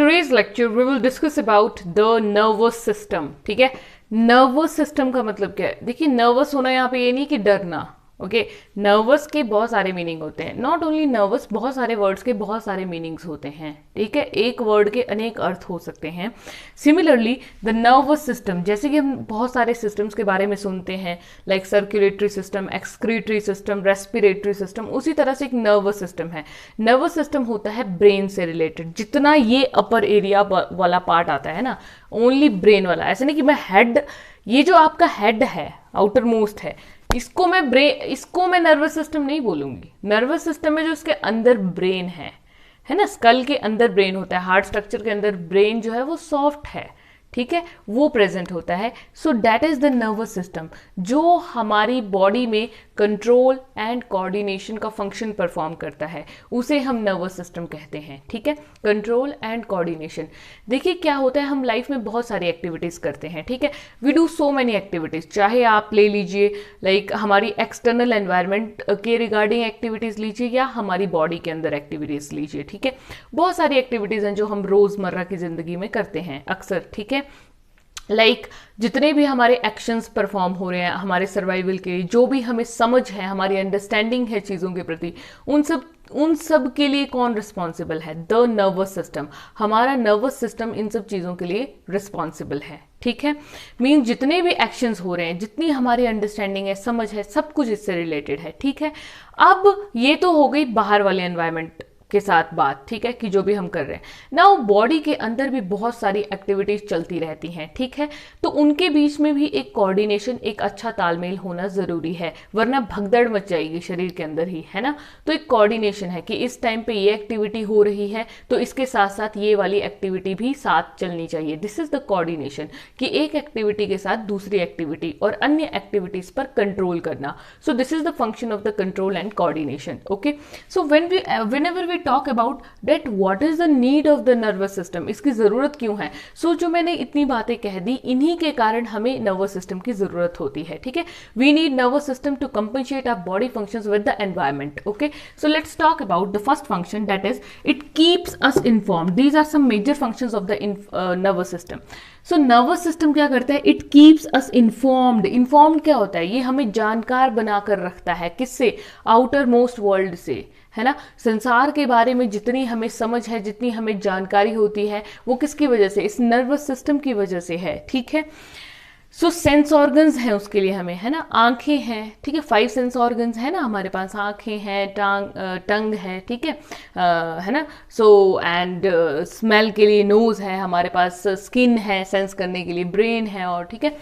today's lecture we will discuss about the nervous system. ठीक है, nervous system का मतलब क्या है? देखिए, नर्वस होना यहाँ पे ये नहीं कि डरना, ओके। नर्वस के बहुत सारे मीनिंग होते हैं, नॉट ओनली नर्वस, बहुत सारे वर्ड्स के बहुत सारे मीनिंग्स होते हैं, ठीक है। एक वर्ड के अनेक अर्थ हो सकते हैं। सिमिलरली द नर्वस सिस्टम, जैसे कि हम बहुत सारे सिस्टम्स के बारे में सुनते हैं, like circulatory system, excretory system, respiratory system, उसी तरह से एक नर्वस सिस्टम है। नर्वस सिस्टम होता है ब्रेन से रिलेटेड। जितना ये अपर एरिया वाला पार्ट आता है ना, ओनली ब्रेन वाला, ऐसे नहीं कि मैं हेड, ये जो आपका हेड है, आउटर मोस्ट है, इसको मैं नर्वस सिस्टम नहीं बोलूंगी। नर्वस सिस्टम में जो इसके अंदर ब्रेन है ना, स्कल के अंदर ब्रेन होता है, हार्ट स्ट्रक्चर के अंदर ब्रेन जो है वो सॉफ्ट है, ठीक है, वो प्रेजेंट होता है। सो that is the nervous system, जो हमारी बॉडी में कंट्रोल एंड कोऑर्डिनेशन का फंक्शन परफॉर्म करता है, उसे हम नर्वस सिस्टम कहते हैं, ठीक है। Control and coordination. देखिए क्या होता है, हम लाइफ में बहुत सारी एक्टिविटीज करते हैं, ठीक है। We do so many activities, चाहे आप ले लीजिए लाइक हमारी एक्सटर्नल एनवायरनमेंट के रिगार्डिंग एक्टिविटीज लीजिए, या हमारी बॉडी के अंदर एक्टिविटीज लीजिए, ठीक है। बहुत सारी एक्टिविटीज हैं जो हम रोजमर्रा की जिंदगी में करते हैं अक्सर, ठीक है। लाइक जितने भी हमारे एक्शंस परफॉर्म हो रहे हैं हमारे सर्वाइवल के लिए, जो भी हमें समझ है, हमारी अंडरस्टैंडिंग है चीज़ों के प्रति, उन सब के लिए कौन रिस्पॉन्सिबल है? The nervous system. हमारा नर्वस सिस्टम इन सब चीज़ों के लिए रिस्पॉन्सिबल है, ठीक है। मीन जितने भी एक्शंस हो रहे हैं, जितनी हमारी अंडरस्टैंडिंग है, समझ है, सब कुछ इससे रिलेटेड है, ठीक है। अब ये तो हो गई बाहर वाले एनवायरनमेंट के साथ बात, ठीक है, कि जो भी हम कर रहे हैं। नाउ बॉडी के अंदर भी बहुत सारी एक्टिविटीज चलती रहती हैं, ठीक है। तो उनके बीच में भी एक कोऑर्डिनेशन, एक अच्छा तालमेल होना जरूरी है, वरना भगदड़ मच जाएगी शरीर के अंदर ही, है ना। तो एक कोऑर्डिनेशन है कि इस टाइम पे ये एक्टिविटी हो रही है तो इसके साथ साथ ये वाली एक्टिविटी भी साथ चलनी चाहिए। दिस इज द कोऑर्डिनेशन, कि एक एक्टिविटी के साथ दूसरी एक्टिविटी और अन्य एक्टिविटीज पर कंट्रोल करना। So this is the function of the control and coordination, okay. So whenever we talk about that what is the need of the nervous system, इसकी जरूरत क्यों है? सो जो मैंने इतनी बातें कह दी, इन्हीं के कारण हमें नर्वस सिस्टम की जरूरत होती है, ठीक है। We need nervous system to compensate our body functions with the environment, okay. So let's talk about the first function, that is it keeps us informed. These are some major functions of the nervous system. So nervous system क्या करता है? It keeps us informed. Informed क्या होता है? ये हमें जानकार बनाकर रखता है, किससे? आउटर मोस्ट वर्ल्ड से, है ना। संसार के बारे में जितनी हमें समझ है, जितनी हमें जानकारी होती है, वो किसकी वजह से? इस नर्वस सिस्टम की वजह से है, ठीक है। सो सेंस ऑर्गन्स हैं उसके लिए हमें, है ना। आंखें हैं, ठीक है, 5 सेंस ऑर्गन्स है ना हमारे पास। आंखें हैं, टंग है, ठीक है ना। सो एंड स्मेल के लिए नोज है हमारे पास, स्किन है सेंस करने के लिए, ब्रेन है, और ठीक है।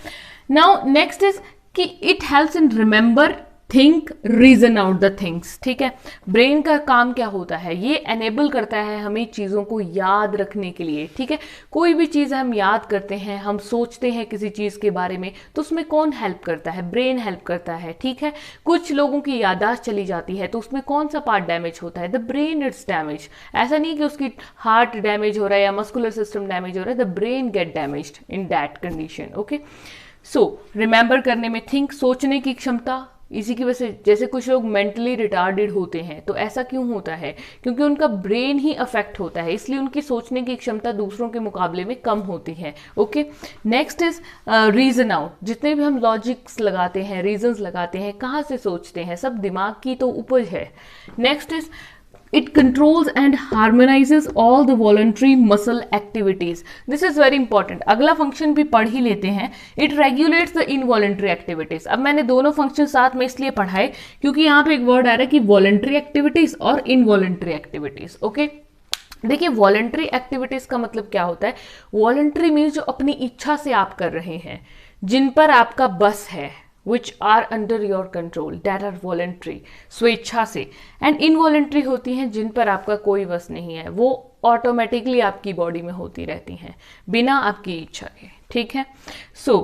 नाउ नेक्स्ट इज कि it helps in remember, think, reason out the things, ठीक है। ब्रेन का काम क्या होता है? ये एनेबल करता है हमें चीज़ों को याद रखने के लिए, ठीक है। कोई भी चीज़ हम याद करते हैं, हम सोचते हैं किसी चीज़ के बारे में, तो उसमें कौन हेल्प करता है? ब्रेन हेल्प करता है, ठीक है। कुछ लोगों की याददाश्त चली जाती है तो उसमें कौन सा पार्ट डैमेज होता है? The brain it's damage. ऐसा नहीं कि उसकी हार्ट डैमेज हो रहा है या मस्कुलर सिस्टम डैमेज हो रहा है, the brain get damaged in that condition, okay. So remember करने में, थिंक, सोचने की क्षमता, इसी की वजह से जैसे कुछ लोग मेंटली रिटार्डेड होते हैं, तो ऐसा क्यों होता है? क्योंकि उनका ब्रेन ही अफेक्ट होता है, इसलिए उनकी सोचने की क्षमता दूसरों के मुकाबले में कम होती है, okay. Next is reason out. जितने भी हम लॉजिक्स लगाते हैं, रीजंस लगाते हैं, कहाँ से सोचते हैं? सब दिमाग की तो उपज है। Next is it controls and harmonizes all the voluntary muscle activities. This is very important. अगला फंक्शन भी पढ़ ही लेते हैं, it regulates the involuntary activities. अब मैंने दोनों फंक्शन साथ में इसलिए पढ़ाए क्योंकि यहाँ पे एक वर्ड आ रहा है कि voluntary activities और involuntary activities, ओके। देखिए, वॉलंटरी एक्टिविटीज का मतलब क्या होता है? वॉलंटरी मीन्स जो अपनी इच्छा से आप कर रहे हैं, जिन पर आपका बस है, which are under your control, that are voluntary, स्वेच्छा से। एंड इनवॉलंटरी होती हैं जिन पर आपका कोई बस नहीं है, वो ऑटोमेटिकली आपकी बॉडी में होती रहती हैं बिना आपकी इच्छा के, ठीक है। सो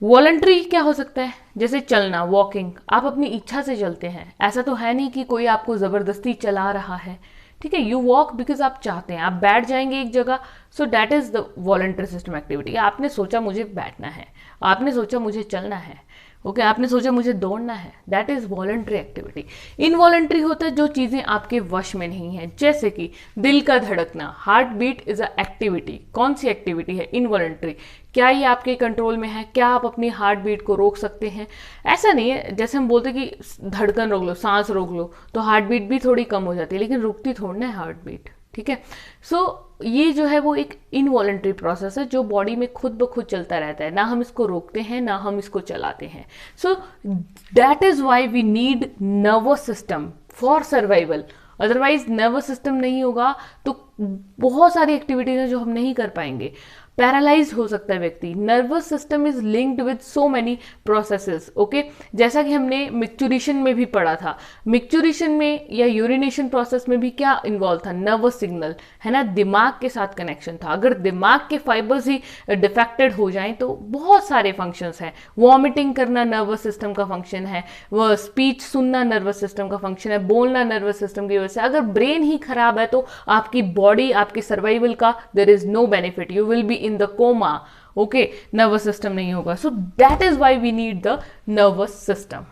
वॉलंटरी क्या हो सकता है? जैसे चलना, वॉकिंग, आप अपनी इच्छा से चलते हैं, ऐसा तो है नहीं कि कोई आपको जबरदस्ती चला रहा है, ठीक है। यू वॉक बिकॉज आप चाहते हैं, आप बैठ जाएंगे एक जगह, सो that is the voluntary system activity. आपने सोचा मुझे बैठना है, आपने सोचा मुझे चलना है, ओके आपने सोचा मुझे दौड़ना है, that is voluntary activity. Involuntary होता है जो चीजें आपके वश में नहीं है, जैसे कि दिल का धड़कना, heart beat is a activity. कौन सी एक्टिविटी है? इनवॉलंटरी। क्या ये आपके कंट्रोल में है? क्या आप अपनी हार्ट बीट को रोक सकते हैं? ऐसा नहीं है, जैसे हम बोलते हैं कि धड़कन रोक लो, सांस रोक लो, तो हार्ट बीट भी थोड़ी कम हो जाती है, लेकिन रुकती थोड़ी ना है हार्ट बीट, ठीक है। सो ये जो है वो एक इनवॉलंटरी प्रोसेस है जो बॉडी में खुद ब खुद चलता रहता है, ना हम इसको रोकते हैं ना हम इसको चलाते हैं। So that is why we need nervous system for survival. Otherwise nervous system नहीं होगा तो बहुत सारी एक्टिविटीज हैं जो हम नहीं कर पाएंगे। पैरालाइज हो सकता है व्यक्ति। Nervous system is linked with so many processes, okay. जैसा कि हमने मिक्चुरेशन में भी पढ़ा था, मिक्चुरेशन में या यूरिनेशन प्रोसेस में भी क्या इन्वॉल्व था? नर्वस सिग्नल, है ना, दिमाग के साथ कनेक्शन था। अगर दिमाग के फाइबर्स ही डिफेक्टेड हो जाएं तो बहुत सारे फंक्शंस हैं। वॉमिटिंग करना नर्वस सिस्टम का फंक्शन है, वह स्पीच सुनना नर्वस सिस्टम का फंक्शन है, बोलना नर्वस सिस्टम की वजह से। अगर ब्रेन ही खराब है तो आपकी बॉडी, आपके सर्वाइवल का there is no benefit, you will be in the coma, okay, nervous system नहीं होगा। So that is why we need the nervous system.